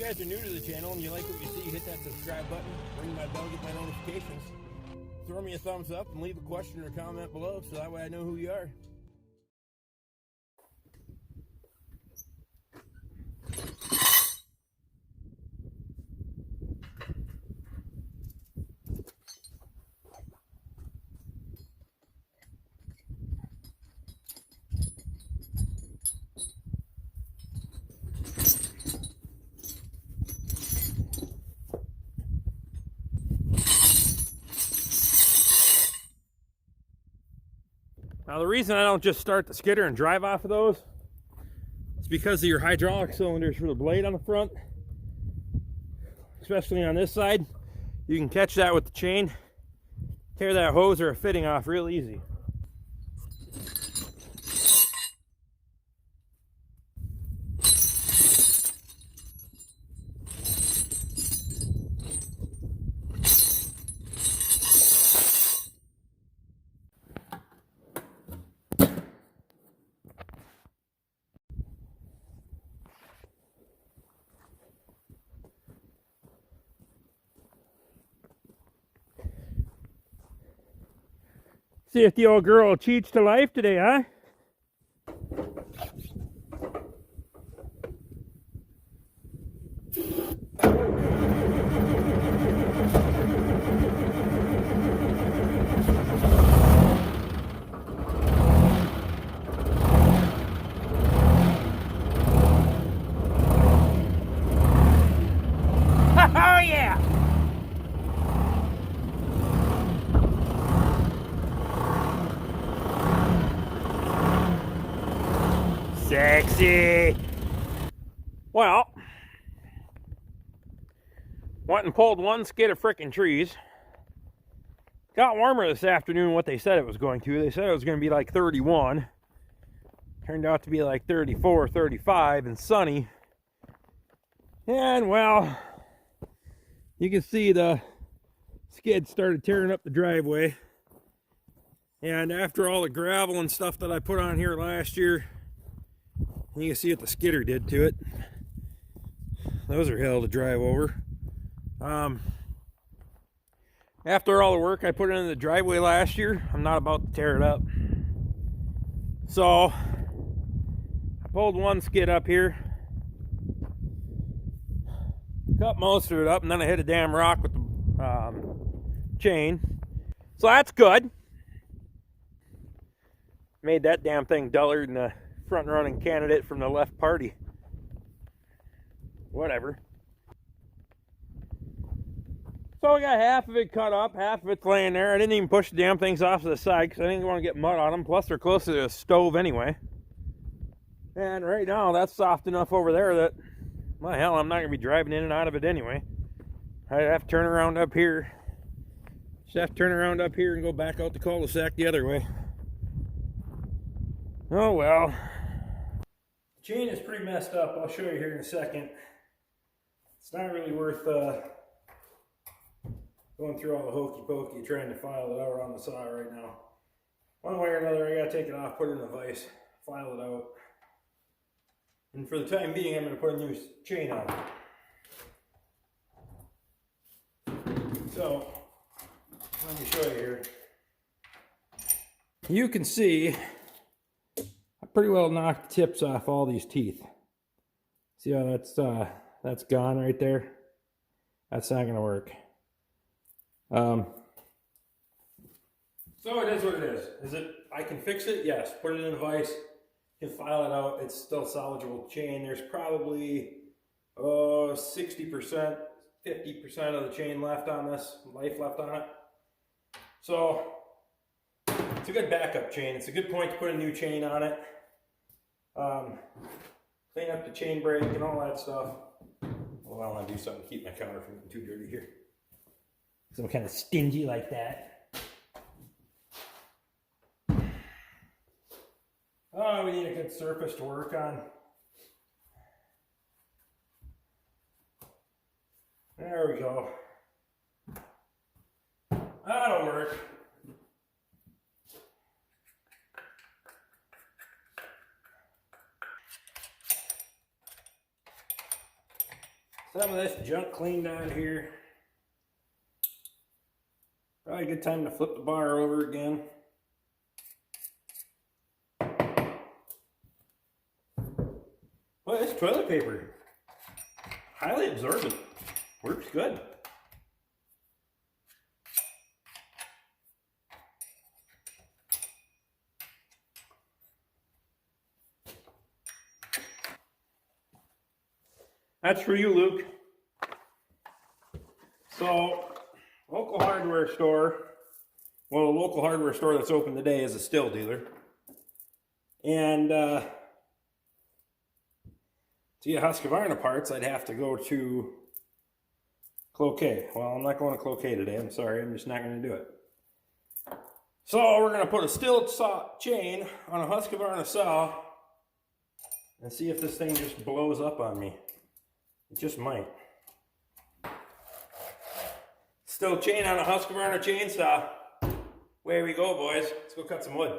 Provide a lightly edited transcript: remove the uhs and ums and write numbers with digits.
guys are new to the channel and you like what you see, hit that subscribe button, ring my bell, get my notifications. Throw me a thumbs up and leave a question or comment below so that way I know who you are. Now the reason I don't just start the skidder and drive off of those is because of your hydraulic cylinders for the blade on the front. Especially on this side, you can catch that with the chain, tear that hose or a fitting off real easy. See if the old girl cheats to life today, huh? Oh yeah! Sexy! Well, went and pulled one skid of frickin' trees. Got warmer this afternoon than what they said it was going to. They said it was going to be like 31. Turned out to be like 34, 35 and sunny. And well, you can see the skid started tearing up the driveway. And after all the gravel and stuff that I put on here last year, you can see what the skidder did to it. Those are hell to drive over. After all the work I put into the driveway last year, I'm not about to tear it up. So, I pulled one skid up here, cut most of it up, and then I hit a damn rock with the chain. So that's good. Made that damn thing duller than the front-running candidate from the left party. Whatever. So I got half of it cut up, half of it's laying there. I didn't even push the damn things off to the side because I didn't want to get mud on them. Plus they're close to the stove anyway. And right now that's soft enough over there that, well, hell, I'm not going to be driving in and out of it anyway. I'd have to turn around up here. Just have to turn around up here and go back out the cul-de-sac the other way. Oh well. The chain is pretty messed up. I'll show you here in a second. It's not really worth going through all the hokey pokey trying to file it out on the saw right now. One way or another, I gotta take it off, put it in a vise, file it out. And for the time being, I'm gonna put a new chain on it. So, let me show you here. You can see I pretty well knocked the tips off all these teeth. See how that's gone right there? That's not gonna work. So it is what it is. Is it? I can fix it? Yes. Put it in a vise. Can file it out. It's still salvageable chain. There's probably 60%, 50% of the chain left on this, life left on it. So it's a good backup chain. It's a good point to put a new chain on it. Clean up the chain brake and all that stuff. Well, I want to do something to keep my counter from getting too dirty here. So I'm kind of stingy like that. Oh, we need a good surface to work on. There we go. That'll work. some of this junk cleaned out here. Probably a good time to flip the bar over again. Well, this toilet paper, highly absorbent, works good. That's for you, Luke. So, local hardware store. Well, the local hardware store that's open today is a Stihl dealer. And to get Husqvarna parts, I'd have to go to Cloquet. Well, I'm not going to Cloquet today. I'm sorry. I'm just not going to do it. So, we're going to put a Stihl saw chain on a Husqvarna saw and see if this thing just blows up on me. It just might. Stihl chain on a Husqvarna chainsaw. Away we go, boys. Let's go cut some wood.